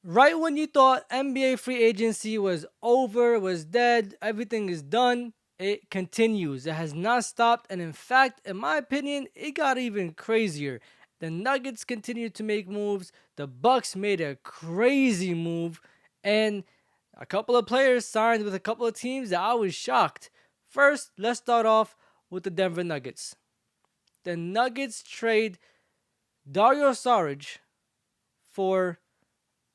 Right when you thought NBA free agency was over, was dead, everything is done, it continues. It has not stopped. And in fact, in my opinion, it got even crazier. The Nuggets continued to make moves. The Bucks made a crazy move. And a couple of players signed with a couple of teams that I was shocked. First, let's start off with the Denver Nuggets. The Nuggets trade Dario Saric for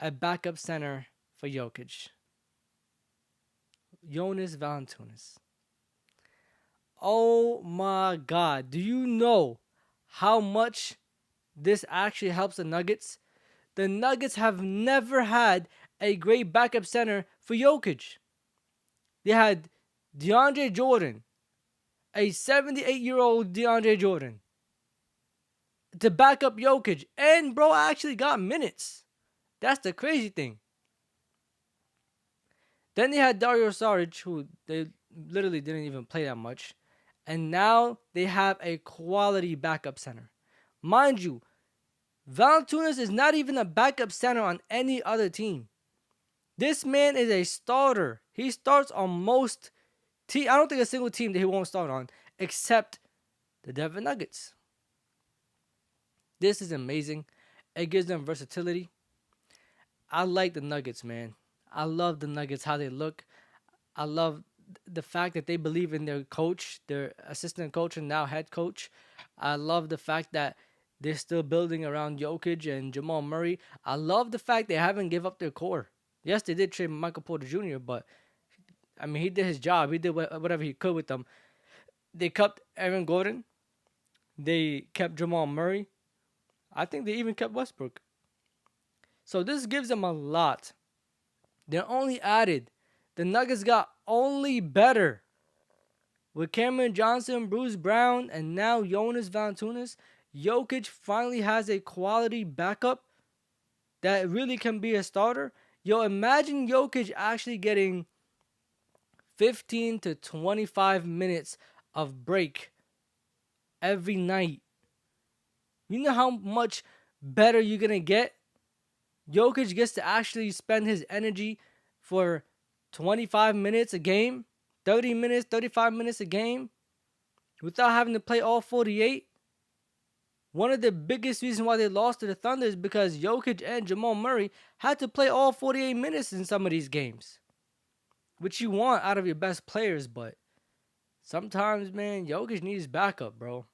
a backup center for Jokic, Jonas Valanciunas. Oh my God. Do you know how much this actually helps the Nuggets? The Nuggets have never had a great backup center for Jokic. They had DeAndre Jordan, a 78-year-old DeAndre Jordan, to back up Jokic. And bro actually got minutes. That's the crazy thing. Then they had Dario Saric, who they literally didn't even play that much. And now they have a quality backup center. Mind you, Valanciunas is not even a backup center on any other team. This man is a starter. He starts on most teams. I don't think a single team that he won't start on, except the Denver Nuggets. This is amazing. It gives them versatility. I like the Nuggets, man. I love the Nuggets, how they look. I love the fact that they believe in their coach, their assistant coach, and now head coach. I love the fact that they're still building around Jokic and Jamal Murray. I love the fact they haven't give up their core. Yes, they did trade Michael Porter Jr., but I mean, he did his job. He did whatever he could with them. They kept Aaron Gordon. They kept Jamal Murray. I think they even kept Westbrook. So this gives them a lot. They're only added. The Nuggets got only better with Cameron Johnson, Bruce Brown, and now Jonas Valanciunas. Jokic finally has a quality backup that really can be a starter. Yo, imagine Jokic actually getting 15 to 25 minutes of break every night. You know how much better you're going to get? Jokic gets to actually spend his energy for 25 minutes a game, 30 minutes, 35 minutes a game without having to play all 48. One of the biggest reasons why they lost to the Thunder is because Jokic and Jamal Murray had to play all 48 minutes in some of these games, which you want out of your best players, but sometimes, man, Jokic needs backup, bro.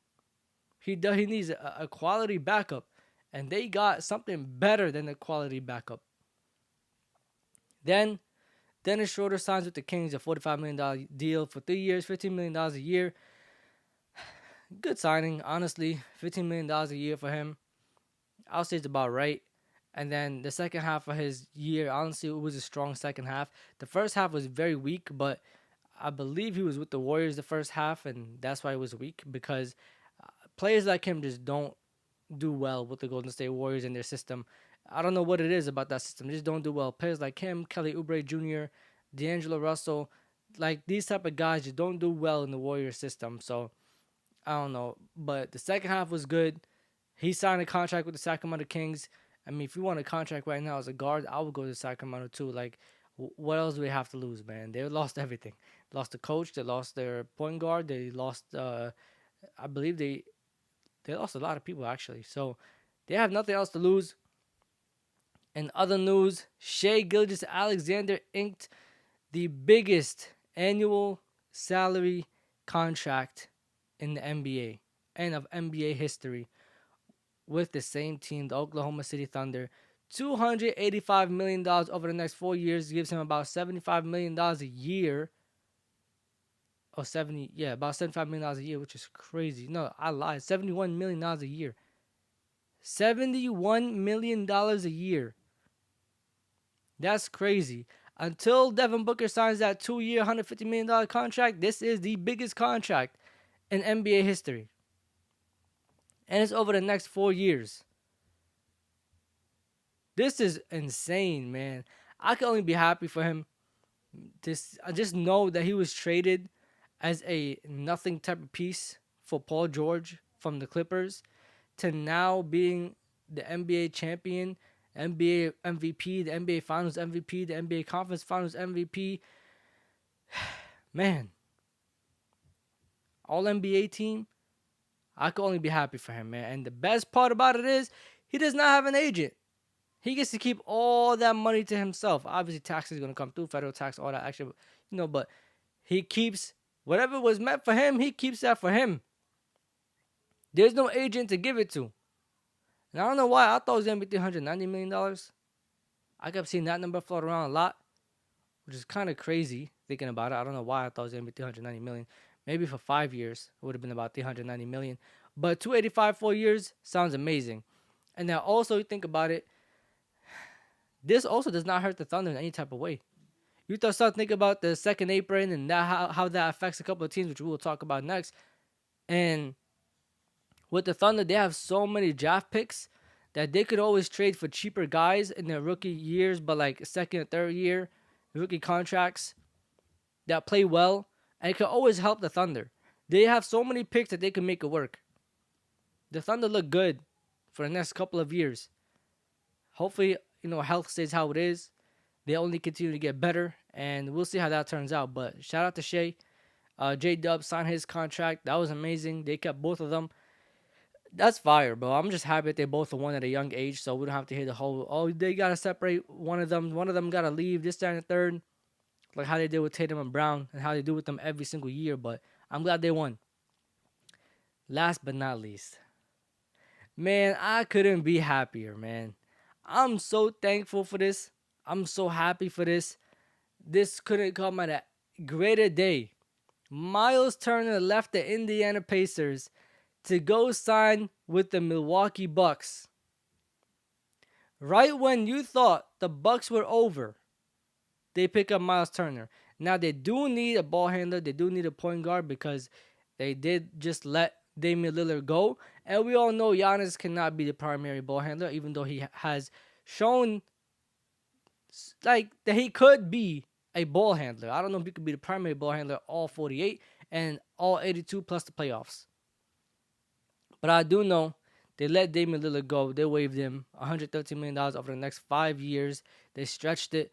He needs a quality backup, and they got something better than a quality backup. Then Dennis Schroeder signs with the Kings a $45 million deal for 3 years, $15 million a year. Good signing, honestly. $15 million a year for him. I'll say it's about right. And then the second half of his year, honestly, it was a strong second half. The first half was very weak, but I believe he was with the Warriors the first half, and that's why it was weak, because players like him just don't do well with the Golden State Warriors and their system. I don't know what it is about that system. They just don't do well. Players like him, Kelly Oubre Jr., D'Angelo Russell, like these type of guys just don't do well in the Warriors system. So I don't know. But the second half was good. He signed a contract with the Sacramento Kings. I mean, if you want a contract right now as a guard, I would go to Sacramento too. Like, what else do they have to lose, man? They lost everything. Lost the coach. They lost their point guard. They lost. I believe they lost a lot of people actually. So they have nothing else to lose. In other news, Shai Gilgeous-Alexander inked the biggest annual salary contract in the NBA and of NBA history with the same team, the Oklahoma City Thunder. $285 million over the next 4 years gives him about $75 million a year. Or 70, yeah, about $75 million a year, which is crazy. No, I lied. $71 million a year. $71 million a year. That's crazy. Until Devin Booker signs that 2-year, $150 million contract, this is the biggest contract in NBA history. And it's over the next 4 years. This is insane, man. I can only be happy for him. I just know that he was traded as a nothing type of piece for Paul George from the Clippers to now being the NBA champion NBA MVP, the NBA Finals MVP, the NBA Conference Finals MVP. Man, all NBA team. I could only be happy for him, man. And the best part about it is he does not have an agent. He gets to keep all that money to himself. Obviously, taxes going to come through, federal tax, all that extra, but he keeps whatever was meant for him, he keeps that for him. There's no agent to give it to. And I don't know why. I thought it was going to be $390 million. I kept seeing that number float around a lot, which is kind of crazy thinking about it. I don't know why I thought it was going to be $390 million. Maybe for 5 years, it would have been about $390 million. But 285 4 years sounds amazing. And now also you think about it, this also does not hurt the Thunder in any type of way. You start thinking about the second apron and that how that affects a couple of teams, which we will talk about next. And with the Thunder, they have so many draft picks that they could always trade for cheaper guys in their rookie years, but like second or third year rookie contracts that play well, and it could always help the Thunder. They have so many picks that they can make it work. The Thunder look good for the next couple of years. Hopefully, health stays how it is. They only continue to get better, and we'll see how that turns out. But shout out to Shai. J-Dub signed his contract. That was amazing. They kept both of them. That's fire, bro. I'm just happy that they both are one at a young age, so we don't have to hear the whole, they got to separate one of them. One of them got to leave, this, that, and the third. Like how they did with Tatum and Brown and how they do with them every single year. But I'm glad they won. Last but not least. Man, I couldn't be happier, man. I'm so thankful for this. I'm so happy for this. This couldn't come at a greater day. Myles Turner left the Indiana Pacers to go sign with the Milwaukee Bucks. Right when you thought the Bucks were over, they pick up Myles Turner. Now, they do need a ball handler. They do need a point guard because they did just let Damian Lillard go. And we all know Giannis cannot be the primary ball handler, even though he has shown like that he could be a ball handler. I don't know if he could be the primary ball handler all 48 and all 82 plus the playoffs. But I do know they let Damian Lillard go. They waived him $113 million over the next 5 years. They stretched it.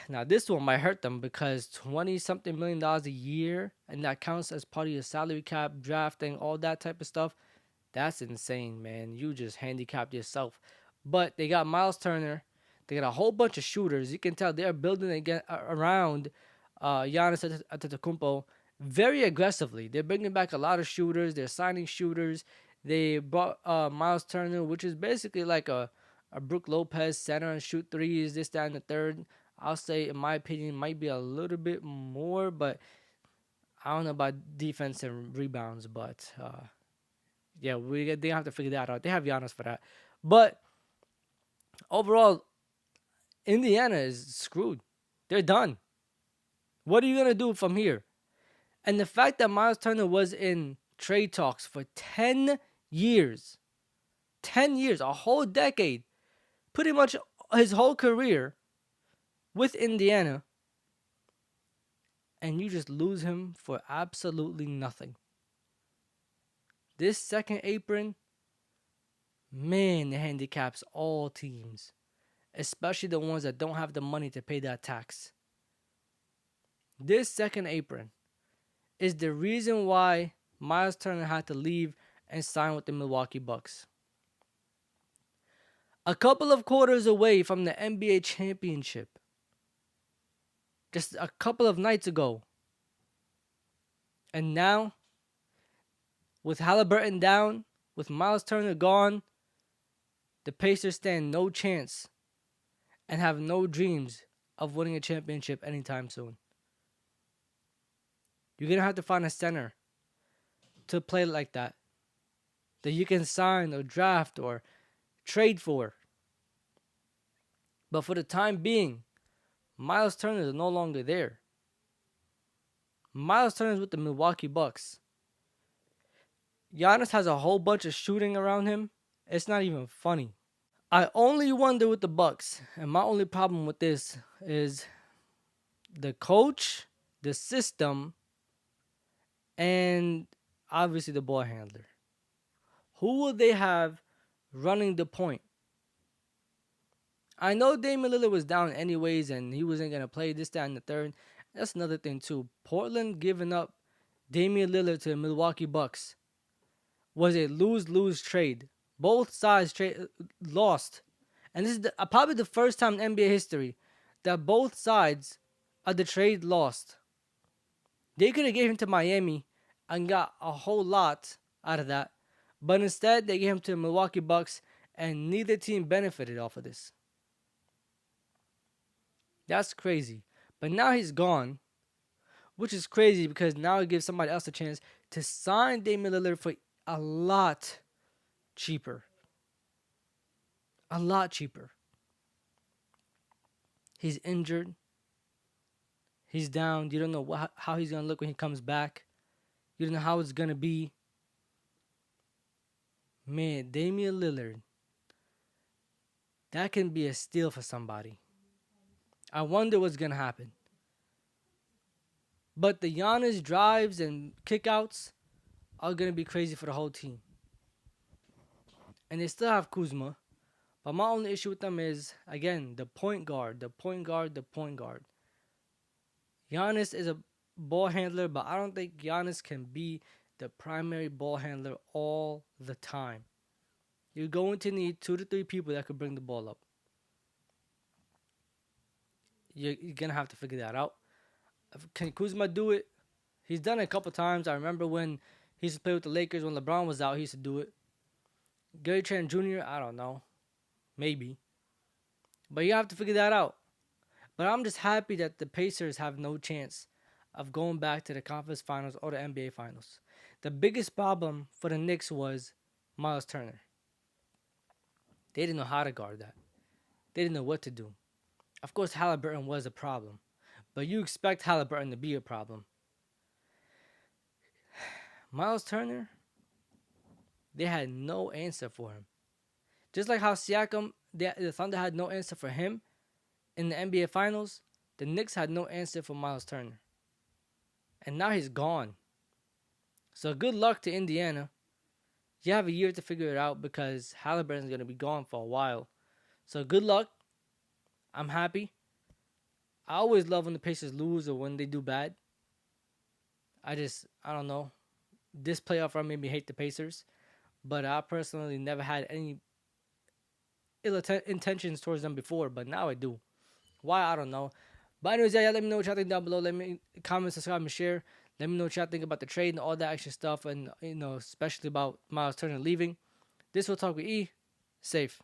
Now, this one might hurt them because $20-something million a year, and that counts as part of your salary cap, drafting, all that type of stuff. That's insane, man. You just handicapped yourself. But they got Myles Turner. They got a whole bunch of shooters. You can tell they're building again around Giannis Antetokounmpo very aggressively. They're bringing back a lot of shooters. They're signing shooters. They brought Myles Turner, which is basically like a Brook Lopez center and shoot threes, this, that, and the third. I'll say, in my opinion, might be a little bit more, but I don't know about defense and rebounds. But yeah, they have to figure that out. They have Giannis for that. But overall, Indiana is screwed. They're done. What are you going to do from here? And the fact that Myles Turner was in trade talks for 10 years, a whole decade, pretty much his whole career with Indiana, and you just lose him for absolutely nothing. This second apron, man, it handicaps all teams, especially the ones that don't have the money to pay that tax. This second apron is the reason why Myles Turner had to leave and sign with the Milwaukee Bucks. A couple of quarters away from the NBA championship. Just a couple of nights ago. And now, with Halliburton down, with Myles Turner gone, the Pacers stand no chance and have no dreams of winning a championship anytime soon. You're going to have to find a center to play like that you can sign or draft or trade for. But for the time being, Myles Turner is no longer there. Myles Turner is with the Milwaukee Bucks. Giannis has a whole bunch of shooting around him. It's not even funny. I only wonder with the Bucks, and my only problem with this is the coach, the system, and obviously the ball handler. Who will they have running the point? I know Damian Lillard was down anyways, and he wasn't gonna play this, that, and the third. That's another thing too. Portland giving up Damian Lillard to the Milwaukee Bucks was a lose-lose trade. Both sides lost, and this is probably the first time in NBA history that both sides of the trade lost. They could have gave him to Miami and got a whole lot out of that, but instead they gave him to the Milwaukee Bucks, and neither team benefited off of this. That's crazy. But now he's gone, which is crazy because now it gives somebody else a chance to sign Damian Lillard for a lot cheaper. A lot cheaper. He's injured. He's down. You don't know how he's going to look when he comes back. You don't know how it's going to be. Man, Damian Lillard. That can be a steal for somebody. I wonder what's going to happen. But the Giannis drives and kickouts are going to be crazy for the whole team. And they still have Kuzma. But my only issue with them is, again, the point guard. Giannis is a ball handler, but I don't think Giannis can be the primary ball handler all the time. You're going to need 2 to 3 people that could bring the ball up. You're going to have to figure that out. Can Kuzma do it? He's done it a couple times. I remember when he used to play with the Lakers when LeBron was out, he used to do it. Gary Trent Jr., I don't know. Maybe. But you have to figure that out. But I'm just happy that the Pacers have no chance of going back to the conference finals or the NBA finals. The biggest problem for the Knicks was Myles Turner. They didn't know how to guard that. They didn't know what to do. Of course, Halliburton was a problem. But you expect Halliburton to be a problem. Myles Turner, they had no answer for him. Just like how Siakam, the Thunder had no answer for him in the NBA Finals, the Knicks had no answer for Myles Turner. And now he's gone. So good luck to Indiana. You have a year to figure it out because Halliburton's going to be gone for a while. So good luck. I'm happy. I always love when the Pacers lose or when they do bad. I don't know. This playoff run made me hate the Pacers. But I personally never had any ill intentions towards them before. But now I do. Why? I don't know. But anyways, yeah, let me know what y'all think down below. Let me comment, subscribe, and share. Let me know what y'all think about the trade and all that extra stuff. And, especially about Myles Turner leaving. This will Talk with E. Safe.